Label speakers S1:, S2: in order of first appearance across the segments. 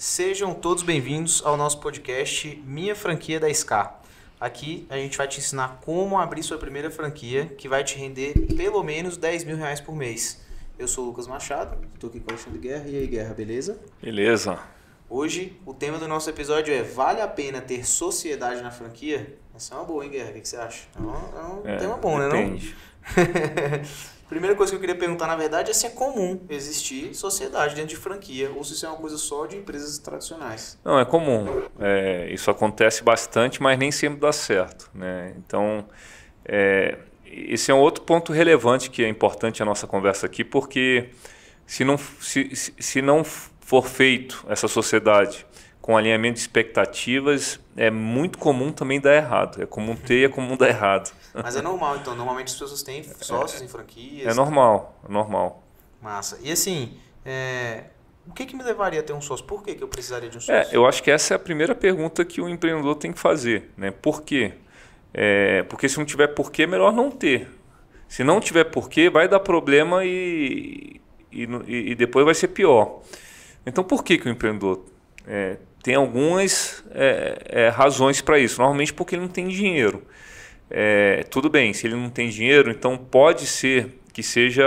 S1: Sejam todos bem-vindos ao nosso podcast Minha Franquia da Scar. Aqui a gente vai te ensinar como abrir sua primeira franquia, que vai te render pelo menos R$ 10.000 por mês. Eu sou o Lucas Machado, estou aqui com o Alexandre Guerra. E aí, Guerra, beleza?
S2: Beleza.
S1: Hoje o tema do nosso episódio é: vale a pena ter sociedade na franquia? Essa é uma boa, hein, Guerra? O que você acha? É um tema bom, né?
S2: Depende.
S1: Primeira coisa que eu queria perguntar, na verdade, é se é comum existir sociedade dentro de franquia ou se isso é uma coisa só de empresas tradicionais.
S2: Não, é comum. Isso acontece bastante, mas nem sempre dá certo, né? Então, esse é um outro ponto relevante que é importante a nossa conversa aqui, porque se não for feito essa sociedade com alinhamento de expectativas, é muito comum também dar errado. É comum ter e é comum dar errado.
S1: Mas é normal, então. Normalmente as pessoas têm sócios em franquias.
S2: É normal, é normal.
S1: Massa. E assim, o que me levaria a ter um sócio? Por que eu precisaria de um sócio?
S2: Eu acho que essa é a primeira pergunta que o empreendedor tem que fazer, né? Por quê? Porque se não tiver porquê, é melhor não ter. Se não tiver porquê, vai dar problema e depois vai ser pior. Então, por que o empreendedor tem algumas razões para isso? Normalmente porque ele não tem dinheiro. Tudo bem, se ele não tem dinheiro, então pode ser que seja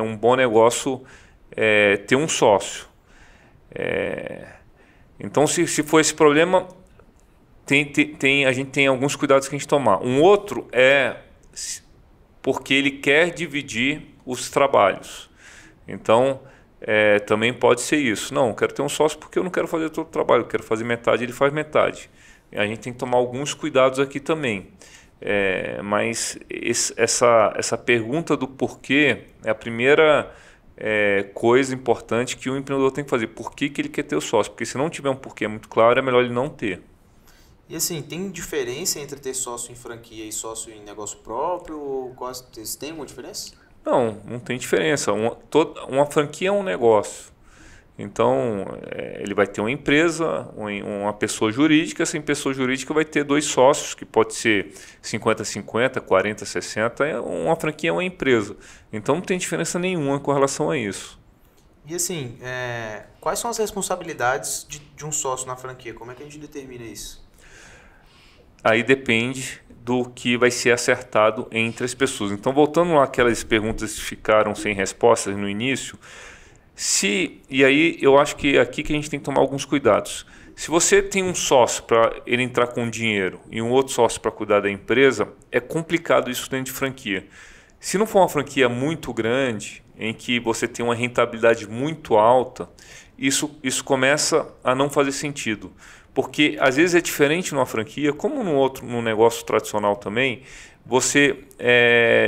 S2: um bom negócio ter um sócio. Então, se for esse problema, a gente tem alguns cuidados que a gente tomar. Um outro é porque ele quer dividir os trabalhos. Então, também pode ser isso. Não, eu quero ter um sócio porque eu não quero fazer todo o trabalho, eu quero fazer metade, ele faz metade. A gente tem que tomar alguns cuidados aqui também. Mas essa pergunta do porquê é a primeira coisa importante que o empreendedor tem que fazer. Por que ele quer ter o sócio? Porque se não tiver um porquê muito claro, é melhor ele não ter.
S1: E assim, tem diferença entre ter sócio em franquia e sócio em negócio próprio? Ou tem alguma diferença?
S2: Não tem diferença. Uma franquia é um negócio. Então, ele vai ter uma empresa, uma pessoa jurídica. Essa pessoa jurídica vai ter dois sócios, que pode ser 50-50, 40-60. Uma franquia é uma empresa. Então, não tem diferença nenhuma com relação a isso.
S1: E assim, quais são as responsabilidades de um sócio na franquia? Como é que a gente determina isso?
S2: Aí depende do que vai ser acertado entre as pessoas. Então, voltando lá àquelas perguntas que ficaram sem respostas no início... E aí eu acho que é aqui que a gente tem que tomar alguns cuidados. Se você tem um sócio para ele entrar com dinheiro e um outro sócio para cuidar da empresa, é complicado isso dentro de franquia. Se não for uma franquia muito grande, em que você tem uma rentabilidade muito alta, isso começa a não fazer sentido. Porque às vezes é diferente numa franquia, como num negócio tradicional também, você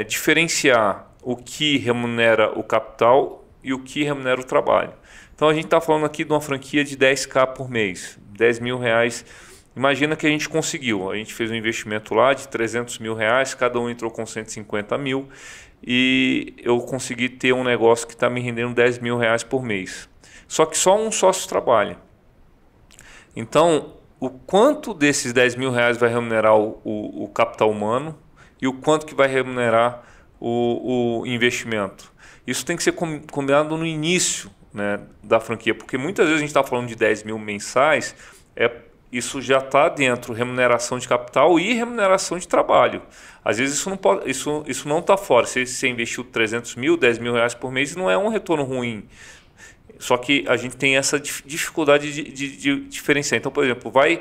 S2: diferenciar o que remunera o capital e o que remunera o trabalho. Então a gente está falando aqui de uma franquia de 10.000 por mês, R$ 10.000. Imagina que a gente conseguiu, a gente fez um investimento lá de R$ 300.000, cada um entrou com 150 mil e eu consegui ter um negócio que está me rendendo R$ 10.000 por mês. Só que só um sócio trabalha. Então, o quanto desses R$ 10.000 vai remunerar o capital humano e o quanto que vai remunerar o investimento? Isso tem que ser combinado no início, né, da franquia, porque muitas vezes a gente está falando de 10.000 mensais, isso já está dentro remuneração de capital e remuneração de trabalho. Às vezes isso não está fora. Se você investiu 300.000, R$ 10.000 por mês, não é um retorno ruim. Só que a gente tem essa dificuldade de diferenciar. Então, por exemplo, vai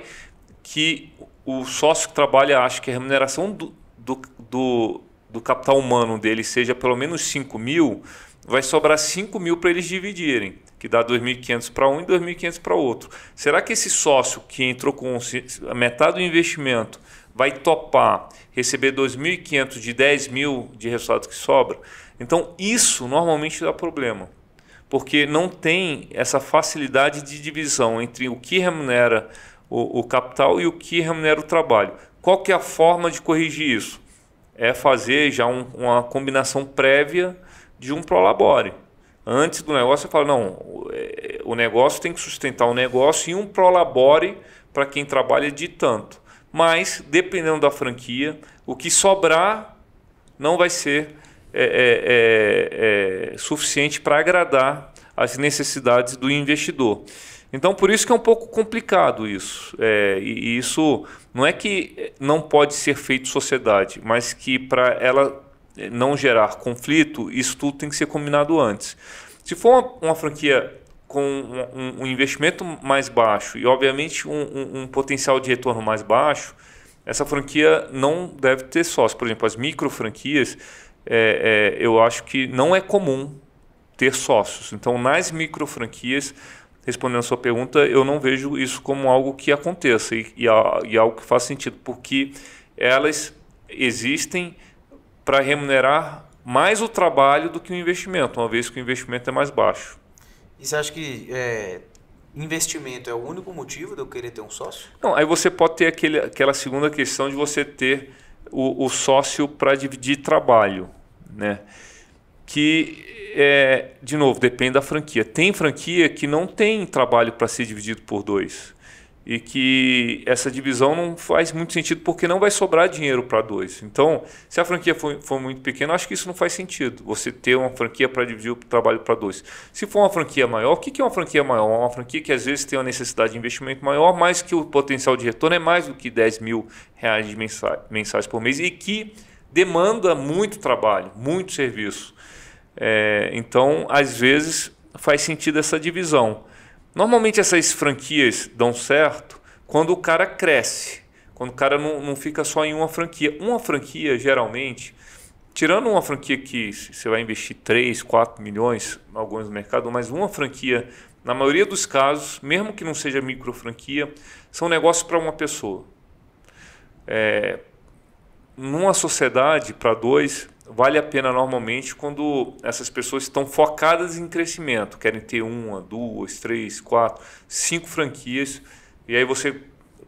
S2: que o sócio que trabalha acha que a remuneração do capital humano dele seja pelo menos 5.000, vai sobrar 5.000 para eles dividirem, que dá 2.500 para um e 2.500 para outro. Será que esse sócio que entrou com a metade do investimento vai topar receber 2.500 de 10.000 de resultado que sobra? Então isso normalmente dá problema, porque não tem essa facilidade de divisão entre o que remunera o capital e o que remunera o trabalho. Qual que é a forma de corrigir isso? É fazer já uma combinação prévia de um prolabore. Antes do negócio, você fala, não, o negócio tem que sustentar o negócio e um prolabore para quem trabalha de tanto. Mas, dependendo da franquia, o que sobrar não vai ser suficiente para agradar as necessidades do investidor. Então, por isso que é um pouco complicado isso. E isso não é que não pode ser feito sociedade, mas que para ela não gerar conflito, isso tudo tem que ser combinado antes. Se for uma franquia com um investimento mais baixo e, obviamente, um potencial de retorno mais baixo, essa franquia não deve ter sócio. Por exemplo, as micro franquias, eu acho que não é comum ter sócios. Então, nas micro franquias, respondendo a sua pergunta, eu não vejo isso como algo que aconteça e algo que faz sentido, porque elas existem para remunerar mais o trabalho do que o investimento, uma vez que o investimento é mais baixo.
S1: E você acha que investimento é o único motivo de eu querer ter um sócio?
S2: Não, aí você pode ter aquela segunda questão de você ter o sócio para dividir trabalho, né? Que, de novo, depende da franquia. Tem franquia que não tem trabalho para ser dividido por dois. E que essa divisão não faz muito sentido porque não vai sobrar dinheiro para dois. Então, se a franquia for muito pequena, eu acho que isso não faz sentido. Você ter uma franquia para dividir o trabalho para dois. Se for uma franquia maior, o que é uma franquia maior? Uma franquia que às vezes tem uma necessidade de investimento maior, mas que o potencial de retorno é mais do que R$10.000 de mensais por mês e que demanda muito trabalho, muito serviço. Então, às vezes, faz sentido essa divisão. Normalmente essas franquias dão certo quando o cara cresce, quando o cara não fica só em uma franquia. Uma franquia, geralmente, tirando uma franquia que você vai investir 3, 4 milhões em alguns mercados, mas uma franquia, na maioria dos casos, mesmo que não seja micro franquia, são negócios para uma pessoa. Numa sociedade para dois, vale a pena normalmente quando essas pessoas estão focadas em crescimento, querem ter 1, 2, 3, 4, 5 franquias, e aí você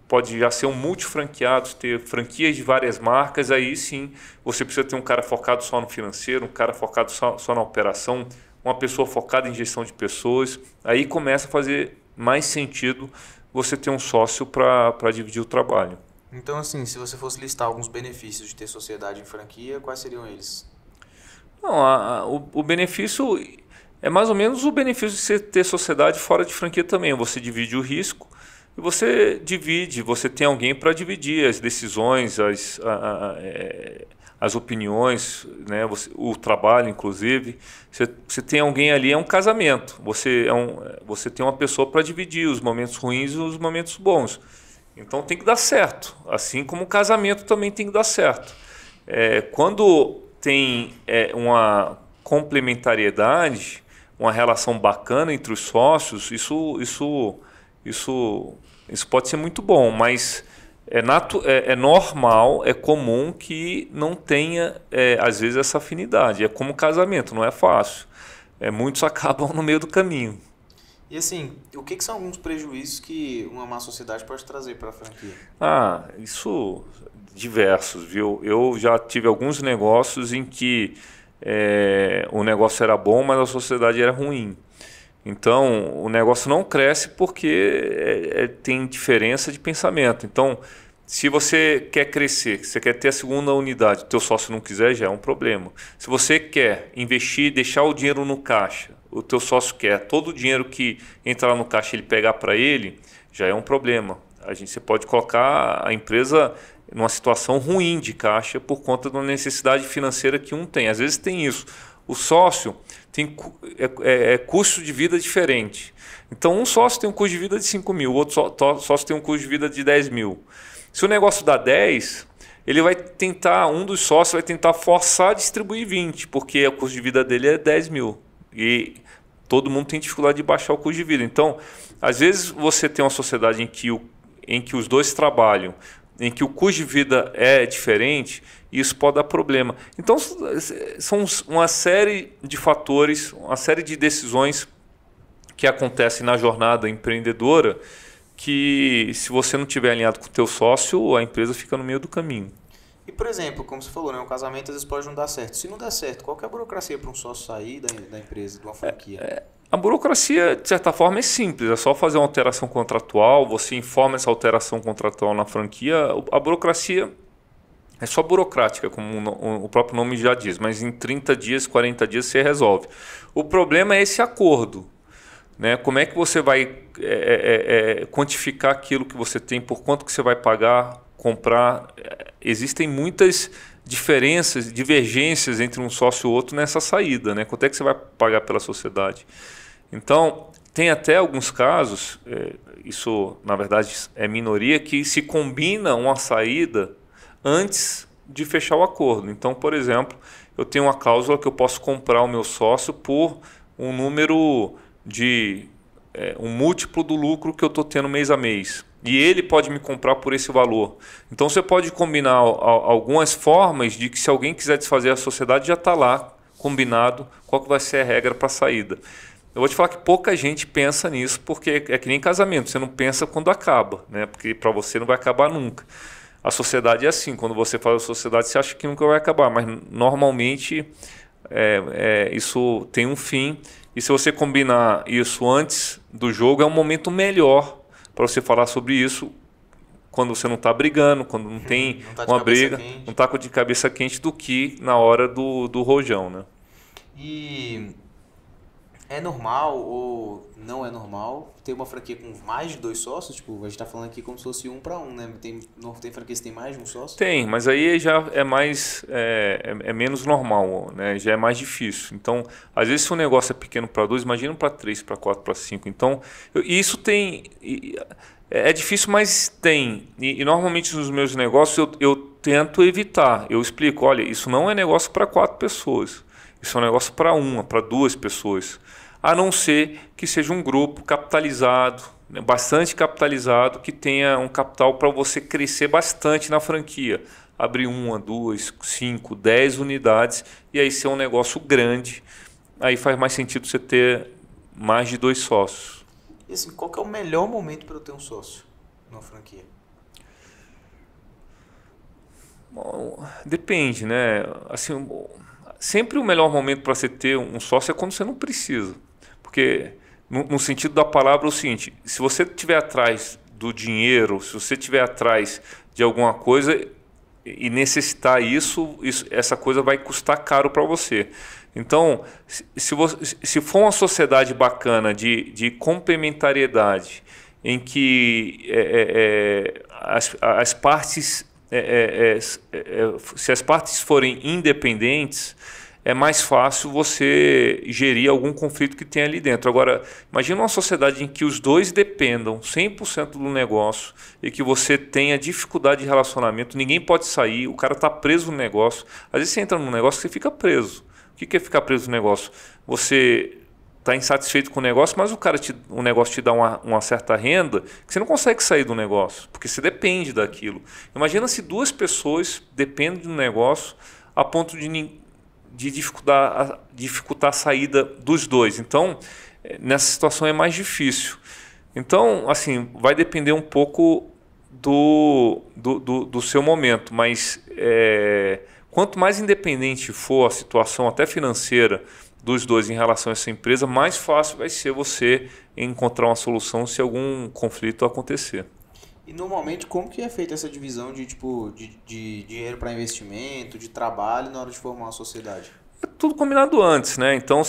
S2: pode já ser um multifranqueado, ter franquias de várias marcas, aí sim você precisa ter um cara focado só no financeiro, um cara focado só na operação, uma pessoa focada em gestão de pessoas, aí começa a fazer mais sentido você ter um sócio para dividir o trabalho.
S1: Então, assim, se você fosse listar alguns benefícios de ter sociedade em franquia, quais seriam eles?
S2: Não, o benefício é mais ou menos o benefício de você ter sociedade fora de franquia também. Você divide o risco e você tem alguém para dividir as decisões, as opiniões, né? O trabalho, inclusive. Você tem alguém ali, é um casamento. Você tem uma pessoa para dividir os momentos ruins e os momentos bons. Então tem que dar certo, assim como o casamento também tem que dar certo. Quando tem uma complementariedade, uma relação bacana entre os sócios, isso pode ser muito bom, mas é normal, é comum que não tenha, às vezes, essa afinidade. É como casamento, não é fácil. Muitos acabam no meio do caminho.
S1: E assim, o que são alguns prejuízos que uma má sociedade pode trazer para a franquia?
S2: Isso diversos, viu? Eu já tive alguns negócios em que o negócio era bom, mas a sociedade era ruim. Então, o negócio não cresce porque tem diferença de pensamento. Então, se você quer crescer, você quer ter a segunda unidade, o teu sócio não quiser, já é um problema. Se você quer investir, deixar o dinheiro no caixa, o teu sócio quer todo o dinheiro que entrar no caixa ele pegar para ele, já é um problema. Você pode colocar a empresa numa situação ruim de caixa por conta de uma necessidade financeira que um tem. Às vezes tem isso. O sócio tem custo de vida diferente. Então, um sócio tem um custo de vida de 5 mil, o outro sócio tem um custo de vida de 10 mil. Se o negócio dá 10, um dos sócios vai tentar forçar a distribuir 20, porque o custo de vida dele é 10 mil. E todo mundo tem dificuldade de baixar o custo de vida. Então, às vezes você tem uma sociedade em que os dois trabalham, em que o custo de vida é diferente, e isso pode dar problema. Então, são uma série de fatores, uma série de decisões que acontecem na jornada empreendedora que, se você não estiver alinhado com o teu sócio, a empresa fica no meio do caminho.
S1: E, por exemplo, como você falou, né, um casamento às vezes pode não dar certo. Se não der certo, qual que é a burocracia para um sócio sair da empresa, de uma franquia?
S2: A burocracia, de certa forma, é simples. É só fazer uma alteração contratual, você informa essa alteração contratual na franquia. A burocracia é só burocrática, como o próprio nome já diz, mas em 30 dias, 40 dias você resolve. O problema é esse acordo. né? Como é que você vai quantificar aquilo que você tem, por quanto que você vai pagar, comprar? Existem muitas diferenças, divergências entre um sócio e outro nessa saída, né? Quanto é que você vai pagar pela sociedade? Então, tem até alguns casos, isso na verdade é minoria, que se combina uma saída antes de fechar o acordo. Então, por exemplo, eu tenho uma cláusula que eu posso comprar o meu sócio por um número de um múltiplo do lucro que eu estou tendo mês a mês. E ele pode me comprar por esse valor. Então você pode combinar algumas formas de que, se alguém quiser desfazer a sociedade, já está lá combinado qual que vai ser a regra para a saída. Eu vou te falar que pouca gente pensa nisso, porque é que nem casamento, você não pensa quando acaba, né? Porque para você não vai acabar nunca. A sociedade é assim, quando você faz a sociedade, você acha que nunca vai acabar, mas normalmente isso tem um fim. E se você combinar isso antes do jogo, é um momento melhor para você falar sobre isso, quando você não está brigando, quando não tem uma briga, não está de cabeça quente, do que na hora do rojão, né?
S1: E é normal ou não é normal ter uma franquia com mais de 2 sócios? Tipo, a gente está falando aqui como se fosse 1 para 1, né? Tem franquias que tem mais de um sócio?
S2: Tem, mas aí já é mais menos normal, né? Já é mais difícil. Então, às vezes, se o negócio é pequeno para 2, imagina para 3, para 4, para 5. Então, isso tem... É difícil, mas tem. E normalmente nos meus negócios eu tento evitar. Eu explico, olha, isso não é negócio para 4 pessoas. Isso é um negócio para 1, para 2 pessoas. A não ser que seja um grupo capitalizado, né, bastante capitalizado, que tenha um capital para você crescer bastante na franquia. Abrir 1, 2, 5, 10 unidades e aí ser um negócio grande. Aí faz mais sentido você ter mais de 2 sócios.
S1: E assim, qual que é o melhor momento para eu ter um sócio numa franquia?
S2: Bom, depende, né? Assim, sempre o melhor momento para você ter um sócio é quando você não precisa. Porque, no sentido da palavra, é o seguinte: se você estiver atrás do dinheiro, se você estiver atrás de alguma coisa e necessitar essa coisa vai custar caro para você. Então, se for uma sociedade bacana de complementariedade, em que as partes, se as partes forem independentes, é mais fácil você gerir algum conflito que tem ali dentro. Agora, imagina uma sociedade em que os dois dependam 100% do negócio e que você tenha dificuldade de relacionamento, ninguém pode sair, o cara está preso no negócio. Às vezes você entra num negócio e você fica preso. O que é ficar preso no negócio? Você está insatisfeito com o negócio, mas o negócio te dá uma certa renda que você não consegue sair do negócio, porque você depende daquilo. Imagina se 2 pessoas dependem do negócio a ponto de dificultar a saída dos 2. Então, nessa situação é mais difícil. Então, assim, vai depender um pouco do seu momento, mas quanto mais independente for a situação, até financeira, dos 2 em relação a essa empresa, mais fácil vai ser você encontrar uma solução se algum conflito acontecer.
S1: E normalmente, como que é feita essa divisão de dinheiro para investimento, de trabalho na hora de formar uma sociedade?
S2: É tudo combinado antes, né? Então,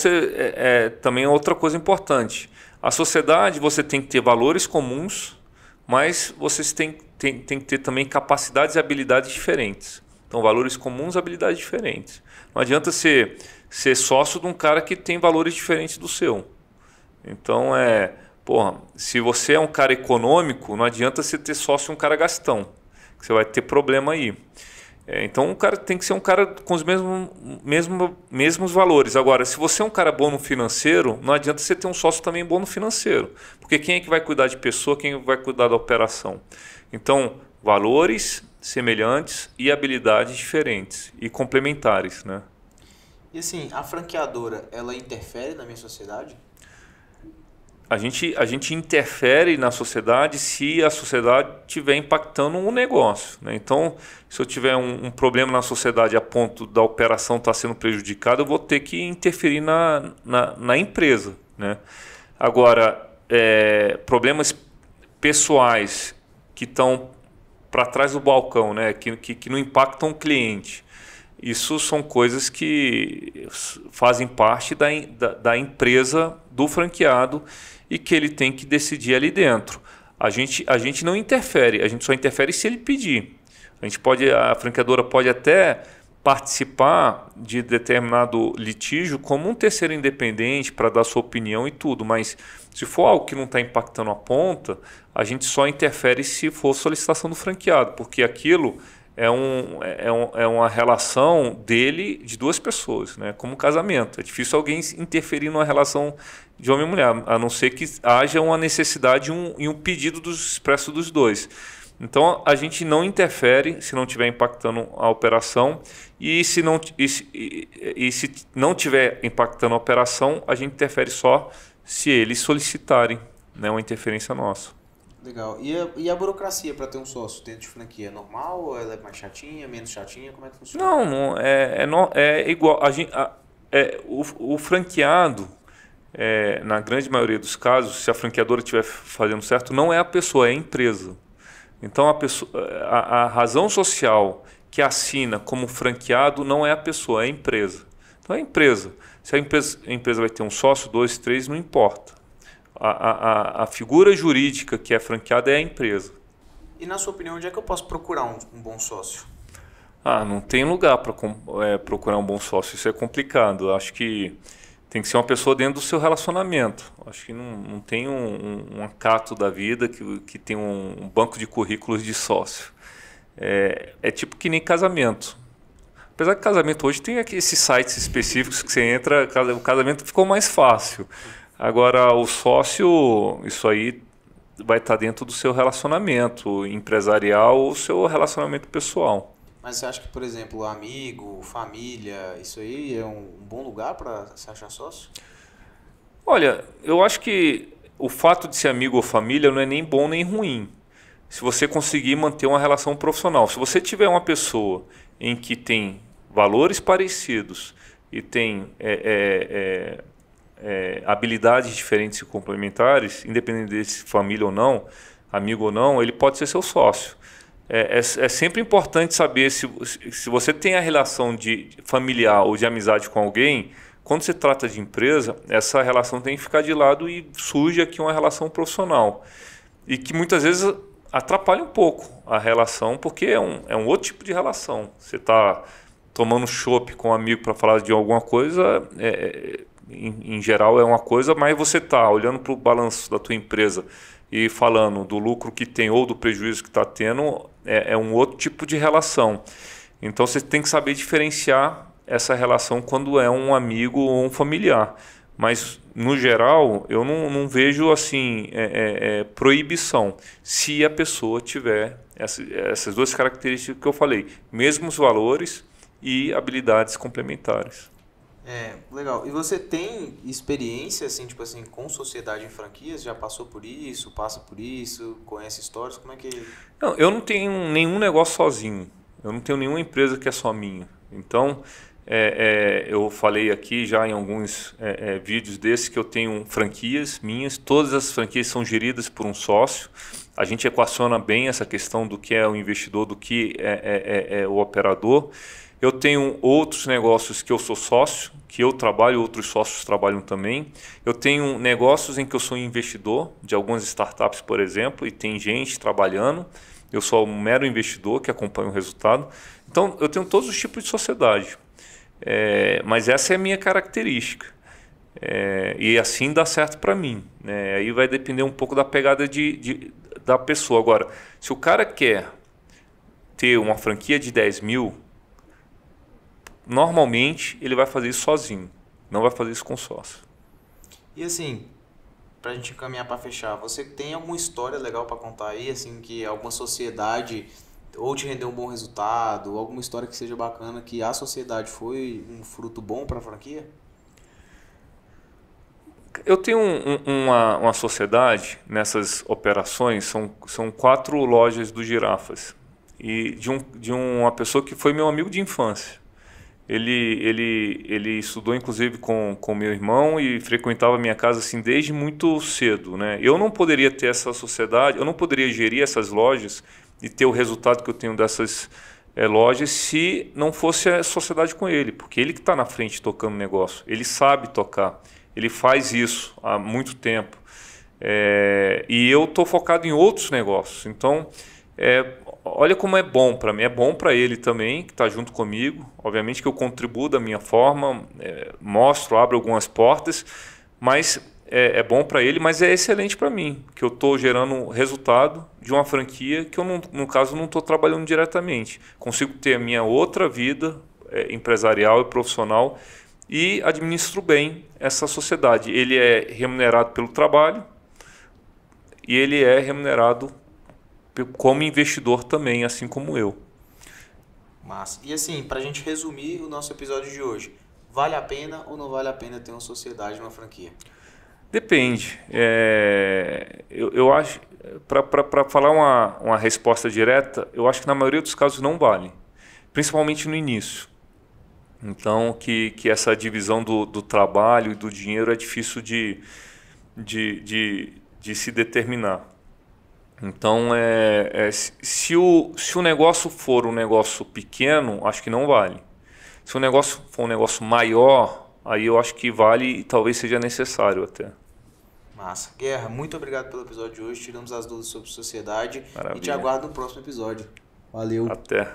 S2: também é outra coisa importante. A sociedade, você tem que ter valores comuns, mas vocês têm que ter também capacidades e habilidades diferentes. Então, valores comuns, habilidades diferentes. Não adianta ser sócio de um cara que tem valores diferentes do seu. Então, se você é um cara econômico, não adianta você ter sócio um cara gastão, que você vai ter problema aí. Então, o cara tem que ser um cara com os mesmos valores. Agora, se você é um cara bom no financeiro, não adianta você ter um sócio também bom no financeiro. Porque quem é que vai cuidar de pessoa, quem vai cuidar da operação? Então, valores semelhantes e habilidades diferentes e complementares, né?
S1: E assim, a franqueadora, ela interfere na minha sociedade?
S2: A gente interfere na sociedade se a sociedade estiver impactando um negócio, né? Então, se eu tiver um problema na sociedade a ponto da operação estar sendo prejudicada, eu vou ter que interferir na empresa, né? Agora, problemas pessoais que estão para trás do balcão, né? Que não impactam o cliente. Isso são coisas que fazem parte da empresa do franqueado e que ele tem que decidir ali dentro. A gente não interfere, a gente só interfere se ele pedir. A franqueadora pode até participar de determinado litígio como um terceiro independente para dar sua opinião e tudo, mas se for algo que não está impactando a ponta, a gente só interfere se for solicitação do franqueado, porque aquilo é uma relação dele de duas pessoas, né? Como um casamento. É difícil alguém interferir numa relação de homem e mulher, a não ser que haja uma necessidade e um pedido expresso dos dois. Então a gente não interfere se não estiver impactando a operação e se não estiver impactando a operação, a gente interfere só se eles solicitarem, né, uma interferência nossa.
S1: Legal. E a burocracia para ter um sócio dentro de franquia é normal ou ela é mais chatinha, menos chatinha? Como é que funciona?
S2: Não é igual. O franqueado, na grande maioria dos casos, se a franqueadora estiver fazendo certo, não é a pessoa, é a empresa. Então a razão social que assina como franqueado não é a pessoa, é a empresa. Então é a empresa. Se a empresa vai ter um sócio, 2, 3, não importa. A figura jurídica que é franqueada é a empresa.
S1: E na sua opinião, onde é que eu posso procurar um bom sócio?
S2: Não tem lugar para procurar um bom sócio, isso é complicado. Acho que tem que ser uma pessoa dentro do seu relacionamento. Acho que não tem um acato da vida que tem um banco de currículos de sócio. É tipo que nem casamento. Apesar que casamento hoje tem aqui esses sites específicos que você entra, o casamento ficou mais fácil. Agora, o sócio, isso aí vai estar dentro do seu relacionamento empresarial ou seu relacionamento pessoal.
S1: Mas você acha que, por exemplo, amigo, família, isso aí é um bom lugar para se achar sócio?
S2: Olha, eu acho que o fato de ser amigo ou família não é nem bom nem ruim. Se você conseguir manter uma relação profissional. Se você tiver uma pessoa em que tem valores parecidos e tem habilidades diferentes e complementares, independente de se família ou não, amigo ou não, ele pode ser seu sócio. É sempre importante saber se você tem a relação de familiar ou de amizade com alguém, quando se trata de empresa, essa relação tem que ficar de lado e surge aqui uma relação profissional. E que muitas vezes atrapalha um pouco a relação, porque é um outro tipo de relação. Você está tomando chopp com um amigo para falar de alguma coisa, em geral é uma coisa, mas você está olhando para o balanço da tua empresa e falando do lucro que tem ou do prejuízo que está tendo, é um outro tipo de relação. Então você tem que saber diferenciar essa relação quando é um amigo ou um familiar. Mas, no geral, eu não vejo assim proibição se a pessoa tiver essas duas características que eu falei, mesmos valores e habilidades complementares.
S1: Legal. E você tem experiência assim, tipo assim, com sociedade em franquias? Já passou por isso, passa por isso, conhece histórias? Como é que...
S2: Não, eu não tenho nenhum negócio sozinho. Eu não tenho nenhuma empresa que é só minha. Então, eu falei aqui já em alguns vídeos desses que eu tenho franquias minhas. Todas as franquias são geridas por um sócio. A gente equaciona bem essa questão do que é o investidor, do que é o operador. Eu tenho outros negócios que eu sou sócio, que eu trabalho, outros sócios trabalham também. Eu tenho negócios em que eu sou investidor, de algumas startups, por exemplo, e tem gente trabalhando. Eu sou um mero investidor que acompanha o resultado. Então, eu tenho todos os tipos de sociedade. Mas essa é a minha característica. E assim dá certo para mim. Né? Aí vai depender um pouco da pegada da pessoa. Agora, se o cara quer ter uma franquia de 10 mil, normalmente ele vai fazer isso sozinho, não vai fazer isso com sócio.
S1: E assim, pra gente caminhar para fechar, você tem alguma história legal para contar aí, assim, que alguma sociedade ou te rendeu um bom resultado, ou alguma história que seja bacana, que a sociedade foi um fruto bom para a franquia?
S2: Eu tenho uma sociedade nessas operações, são 4 lojas do Girafas, e de uma pessoa que foi meu amigo de infância. Ele estudou inclusive com meu irmão e frequentava a minha casa assim desde muito cedo, né? Eu não poderia ter essa sociedade, eu não poderia gerir essas lojas e ter o resultado que eu tenho dessas lojas se não fosse a sociedade com ele, porque ele que está na frente tocando o negócio, ele sabe tocar, ele faz isso há muito tempo. E eu estou focado em outros negócios. Então, olha como é bom para mim. É bom para ele também, que está junto comigo. Obviamente que eu contribuo da minha forma, mostro, abro algumas portas, mas é bom para ele, mas é excelente para mim, que eu estou gerando resultado de uma franquia que eu, no caso, não estou trabalhando diretamente. Consigo ter a minha outra vida empresarial e profissional e administro bem essa sociedade. Ele é remunerado pelo trabalho e ele é remunerado como investidor também, assim como eu.
S1: Massa. E assim, pra gente resumir o nosso episódio de hoje, vale a pena ou não vale a pena ter uma sociedade numa franquia?
S2: Depende. Eu acho, para falar uma resposta direta, eu acho que na maioria dos casos não vale, principalmente no início. Então, que essa divisão do trabalho e do dinheiro é difícil de se determinar. Então, se o negócio for um negócio pequeno, acho que não vale. Se o negócio for um negócio maior, aí eu acho que vale e talvez seja necessário até.
S1: Massa. Guerra, muito obrigado pelo episódio de hoje. Tiramos as dúvidas sobre sociedade.
S2: Maravilha.
S1: E te aguardo no próximo episódio. Valeu.
S2: Até.